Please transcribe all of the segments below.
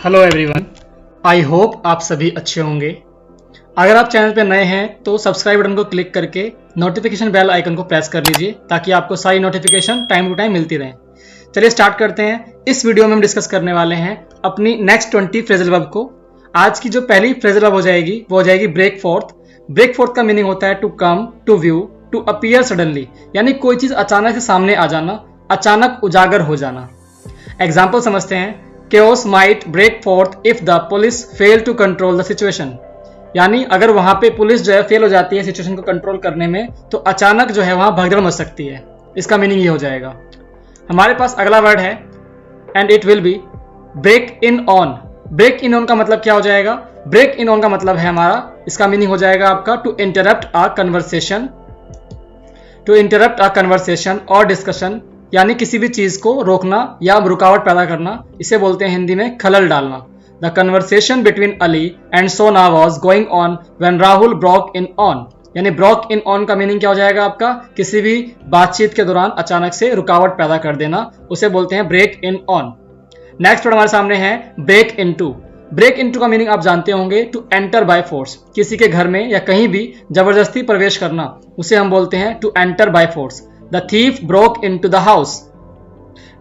Hello everyone, I hope आप सभी अच्छे होंगे। अगर आप चैनल पर नए हैं तो सब्सक्राइब बटन को क्लिक करके नोटिफिकेशन बेल आइकन को प्रेस कर लीजिए ताकि आपको सारी नोटिफिकेशन टाइम टू टाइम मिलती रहे। चलिए स्टार्ट करते हैं। इस वीडियो में हम डिस्कस करने वाले हैं अपनी नेक्स्ट 20 फ्रेजल वर्ब को। आज की जो पहली फ्रेजल वर्ब हो जाएगी वो हो जाएगी ब्रेक फोर्थ। ब्रेक फोर्थ का मीनिंग होता है to come, to view, to appear suddenly, यानी कोई चीज अचानक से सामने आ जाना, अचानक उजागर हो जाना। एग्जाम्पल समझते हैं। Chaos might break forth if the police fail to control the situation, यानी अगर वहां पे पुलिस जो है फेल हो जाती है सिचुएशन को कंट्रोल करने में तो अचानक जो है वहां भगदड़ मच सकती है। इसका मीनिंग ये हो जाएगा। हमारे पास अगला वर्ड है and it will be break in on. Break in on का मतलब क्या हो जाएगा? ब्रेक इन ऑन का मतलब है हमारा, इसका मीनिंग हो जाएगा आपका to interrupt a conversation, to interrupt a conversation और डिस्कशन, यानी किसी भी चीज को रोकना या रुकावट पैदा करना। इसे बोलते हैं हिंदी में खलल डालना। The conversation between Ali and Sona was going on when Rahul broke in on, यानी ब्रोक इन ऑन का मीनिंग क्या हो जाएगा आपका? किसी भी बातचीत के दौरान अचानक से रुकावट पैदा कर देना, उसे बोलते हैं break in on. Next word हमारे सामने है ब्रेक इनटू। ब्रेक इनटू का मीनिंग आप जानते होंगे टू एंटर बाय फोर्स, किसी के घर में या कहीं भी जबरदस्ती प्रवेश करना, उसे हम बोलते हैं to enter by force. The thief broke into the house.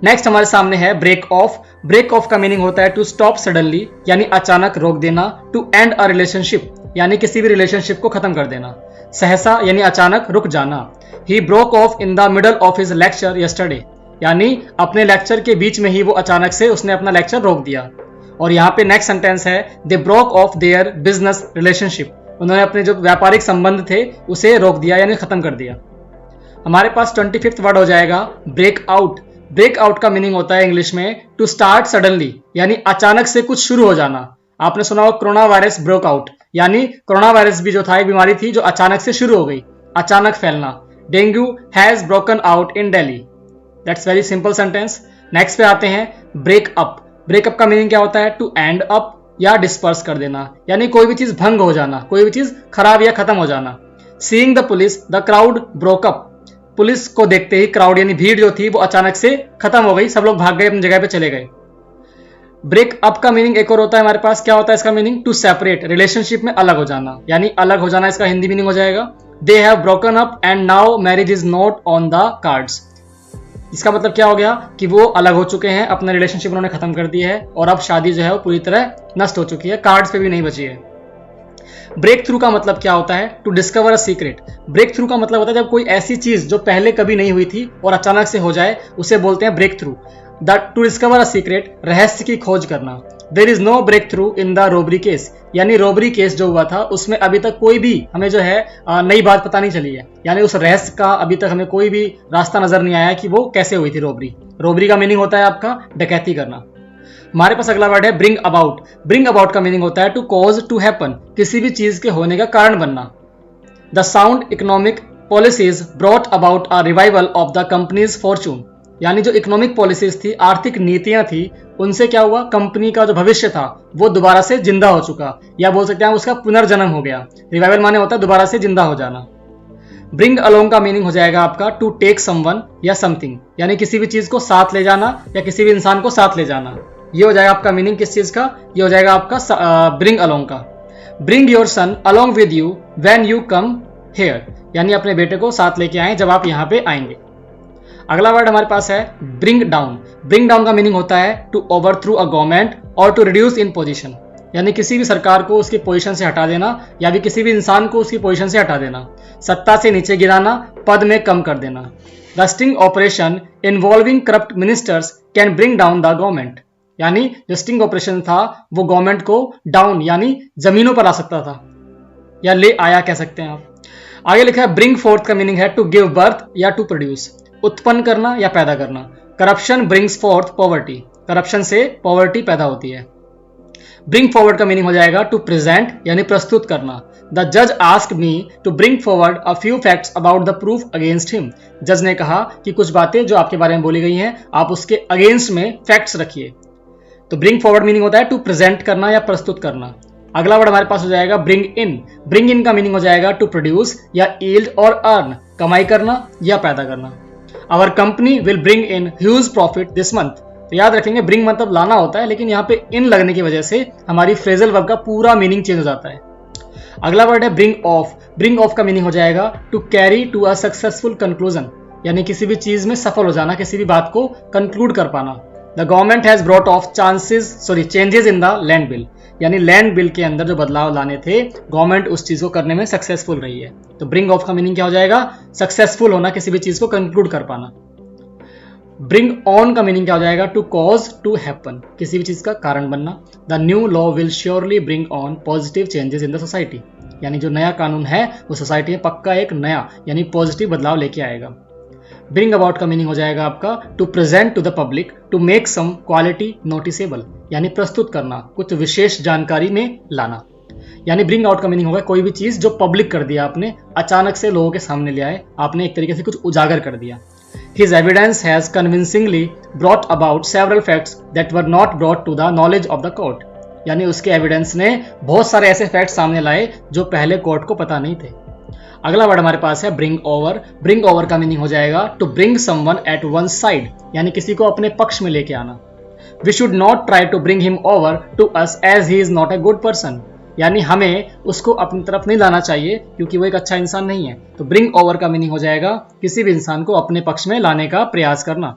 Next हमारे सामने है ब्रेक ऑफ। ब्रेक ऑफ का मीनिंग होता है टू स्टॉप सडनली, यानी अचानक रोक देना। टू एंड अ रिलेशनशिप, यानी किसी भी रिलेशनशिप को खत्म कर देना। सहसा यानी अचानक रुक जाना। He broke off in the middle of his lecture yesterday, यानी अपने लेक्चर के बीच में ही वो अचानक से उसने अपना लेक्चर रोक दिया। और यहाँ पे नेक्स्ट सेंटेंस है they broke off their business relationship, उन्होंने अपने जो व्यापारिक संबंध थे उसे रोक दिया यानी खत्म कर दिया। हमारे पास 25th वर्ड हो जाएगा ब्रेक आउट। ब्रेक आउट का मीनिंग होता है इंग्लिश में टू स्टार्ट सडनली, यानी अचानक से कुछ शुरू हो जाना। आपने सुना होगा कोरोना वायरस ब्रोक आउट, यानी कोरोना वायरस भी जो था एक बीमारी थी जो अचानक से शुरू हो गई, अचानक फैलना। Dengue has broken out in Delhi. That's very simple sentence. Next पे आते हैं ब्रेक अप। ब्रेकअप का मीनिंग क्या होता है? टू एंड अप या डिस्पर्स कर देना, यानी कोई भी चीज भंग हो जाना, कोई भी चीज खराब या खत्म हो जाना। Seeing the police the crowd broke up. Police को देखते ही क्राउड यानी भीड़ जो थी वो अचानक से खत्म हो गई, सब लोग भाग गए, अपनी जगह पे चले गए। ब्रेक अप का मीनिंग एक और होता है हमारे पास, क्या होता है इसका मीनिंग? टू सेपरेट, रिलेशनशिप में अलग हो जाना, यानी अलग हो जाना इसका हिंदी मीनिंग हो जाएगा they have broken up and now marriage is not on the cards. इसका मतलब क्या हो गया कि वो अलग हो चुके हैं, अपना रिलेशनशिप उन्होंने खत्म कर दिया है और अब शादी जो है वो पूरी तरह नष्ट हो चुकी है, कार्ड्स पे भी नहीं बची है। ब्रेक थ्रू का मतलब क्या होता है? To discover a secret. Break through का मतलब होता है जब कोई ऐसी चीज जो पहले कभी नहीं हुई थी और अचानक से हो जाए, उसे बोलते हैं break through. To discover a secret, रहस्य की खोज करना। There is no break through in the robbery case, यानी रोबरी केस जो हुआ था उसमें अभी तक कोई भी हमें जो है नई बात पता नहीं चली है, यानी उस रहस्य का अभी तक हमें कोई भी रास्ता नजर नहीं आया कि वो कैसे हुई थी रोबरी। रोबरी का मीनिंग होता है आपका डकैती करना। हमारे पास अगला वर्ड है ब्रिंग अबाउट। ब्रिंग अबाउट का मीनिंग होता है टू कॉज टू हैपन, किसी भी चीज के होने का कारण बनना। The sound economic policies brought about a revival of the companies Fortune, यानी जो इकोनॉमिक पॉलिसीज थी, आर्थिक नीतियां थी, उनसे क्या हुआ? कंपनी का जो भविष्य था वो दोबारा से जिंदा हो चुका, या बोल सकते हैं उसका पुनर्जन्म हो गया। रिवाइवल माने होता है दोबारा से जिंदा हो जाना। ब्रिंग अलोंग का मीनिंग हो जाएगा आपका टू टेक समवन या समथिंग, यानी किसी भी चीज को साथ ले जाना या किसी भी इंसान को साथ ले जाना। ये हो जाएगा आपका मीनिंग किस चीज का? ये हो जाएगा आपका ब्रिंग अलोंग का। Bring your son along with you when you come here, यानी अपने बेटे को साथ लेके आए जब आप यहाँ पे आएंगे। अगला वर्ड हमारे पास है ब्रिंग डाउन। ब्रिंग डाउन का मीनिंग होता है टू ओवरथ्रो अ गवर्नमेंट और टू रिड्यूस इन पोजीशन, यानी किसी भी सरकार को उसकी पोजीशन से हटा देना या भी किसी भी इंसान को उसकी पोजीशन से हटा देना। सत्ता से नीचे गिराना, पद में कम कर देना। The sting operation involving corrupt ministers can bring down the government, यानी जो स्टिंग ऑपरेशन था वो गवर्नमेंट को डाउन यानी जमीनों पर ला सकता था या ले आया कह सकते हैं आप। आगे लिखा है ब्रिंग फोर्थ का मीनिंग है टू गिव बर्थ या टू प्रोड्यूस, उत्पन्न करना या पैदा करना। Corruption brings fourth poverty, corruption से पॉवर्टी पैदा होती है। ब्रिंग फॉरवर्ड का मीनिंग हो जाएगा टू प्रेजेंट यानी प्रस्तुत करना। द जज asked me to bring forward a few facts about the proof against him. जज ने कहा कि कुछ बातें जो आपके बारे में बोली गई हैं आप उसके अगेंस्ट में फैक्ट्स रखिए। तो ब्रिंग फॉरवर्ड मीनिंग होता है टू प्रेजेंट करना या प्रस्तुत करना। अगला वर्ड हमारे पास हो जाएगा ब्रिंग इन। ब्रिंग इन का मीनिंग हो जाएगा टू प्रोड्यूस या यील्ड और अर्न, कमाई करना या पैदा करना। Our company will bring in huge profit this month, तो याद रखेंगे ब्रिंग मतलब लाना होता है, लेकिन यहाँ पे इन लगने की वजह से हमारी फ्रेजल वर्ब का पूरा मीनिंग चेंज हो जाता है। अगला वर्ड है ब्रिंग ऑफ। ब्रिंग ऑफ का मीनिंग हो जाएगा to carry to a successful conclusion, यानी किसी भी चीज में सफल हो जाना, किसी भी बात को कंक्लूड कर पाना। The government has brought of changes in the land bill, यानी लैंड बिल के अंदर जो बदलाव लाने थे गवर्नमेंट उस चीज को करने में सक्सेसफुल रही है। तो ब्रिंग ऑफ का मीनिंग क्या हो जाएगा? सक्सेसफुल होना, किसी भी चीज को कंक्लूड कर पाना। ब्रिंग ऑन का मीनिंग क्या हो जाएगा? टू कॉज टू हैपन, किसी भी चीज का कारण बनना। The new law will surely bring on positive changes in the society, यानी जो नया कानून है वो सोसाइटी में पक्का एक नया यानी पॉजिटिव बदलाव लेके आएगा। ब्रिंग अबाउट का मीनिंग हो जाएगा आपका to present to the public, to make some quality noticeable, यानी प्रस्तुत करना, कुछ विशेष जानकारी में लाना। यानी ब्रिंग आउट का मीनिंग होगा कोई भी चीज जो पब्लिक कर दिया आपने, अचानक से लोगों के सामने ले आए, आपने एक तरीके से कुछ उजागर कर दिया। His evidence has convincingly brought about several facts that were not brought to the knowledge of the court, यानी उसके एविडेंस ने बहुत सारे ऐसे फैक्ट्स सामने लाए जो पहले कोर्ट को पता नहीं थे। अगला वर्ड हमारे पास है ब्रिंग ओवर। ब्रिंग ओवर का मीनिंग हो जाएगा to bring someone at one side, यानी किसी को अपने पक्ष में लेके आना। We should not try to bring him over to us as he is not a good person, यानी हमें उसको अपनी तरफ नहीं लाना चाहिए क्योंकि वो एक अच्छा इंसान नहीं है। तो ब्रिंग ओवर का मीनिंग हो जाएगा किसी भी इंसान को अपने पक्ष में लाने का प्रयास करना।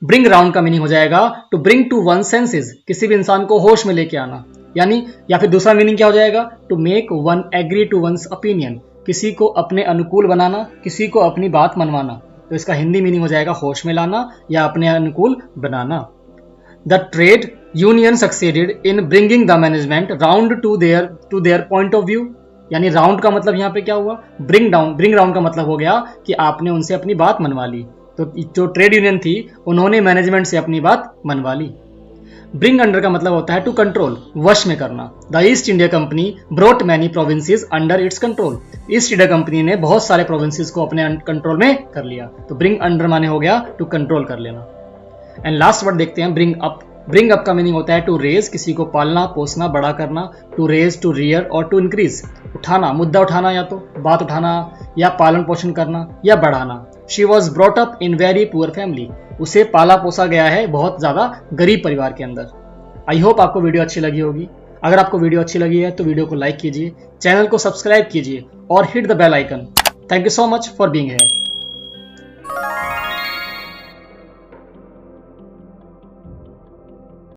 ब्रिंग राउंड का मीनिंग हो जाएगा to bring to one senses, किसी भी इंसान को होश में लेके आना, यानी या फिर दूसरा मीनिंग क्या हो जाएगा? To make one agree to one's opinion, किसी को अपने अनुकूल बनाना, किसी को अपनी बात मनवाना। तो इसका हिंदी मीनिंग हो जाएगा होश में लाना या अपने अनुकूल बनाना। The trade union succeeded in bringing the management round to their point of view, यानी राउंड का मतलब यहाँ पे क्या हुआ? ब्रिंग राउंड का मतलब हो गया कि आपने उनसे अपनी बात मनवा ली। तो जो ट्रेड यूनियन थी उन्होंने मैनेजमेंट से अपनी बात मनवा ली। ब्रिंग अंडर का मतलब होता है टू कंट्रोल, वश में करना। The east India company brought many provinces under its control, east India company ने बहुत सारे प्रोविंसेस को अपने कंट्रोल में कर लिया। तो ब्रिंग अंडर माने हो गया टू कंट्रोल कर लेना। एंड लास्ट वर्ड देखते हैं ब्रिंग अप। ब्रिंग अप का मीनिंग होता है टू रेज, किसी को पालना पोसना बड़ा करना। टू रेज, टू रियर और टू इंक्रीज, उठाना, मुद्दा उठाना, या तो बात उठाना, या पालन पोषण करना या बढ़ाना। She was brought up in very poor family, उसे पाला पोसा गया है बहुत ज्यादा गरीब परिवार के अंदर। आई होप आपको वीडियो अच्छी लगी होगी। अगर आपको वीडियो अच्छी लगी है तो वीडियो को लाइक कीजिए, चैनल को सब्सक्राइब कीजिए और hit the bell icon. Thank you so much for being here.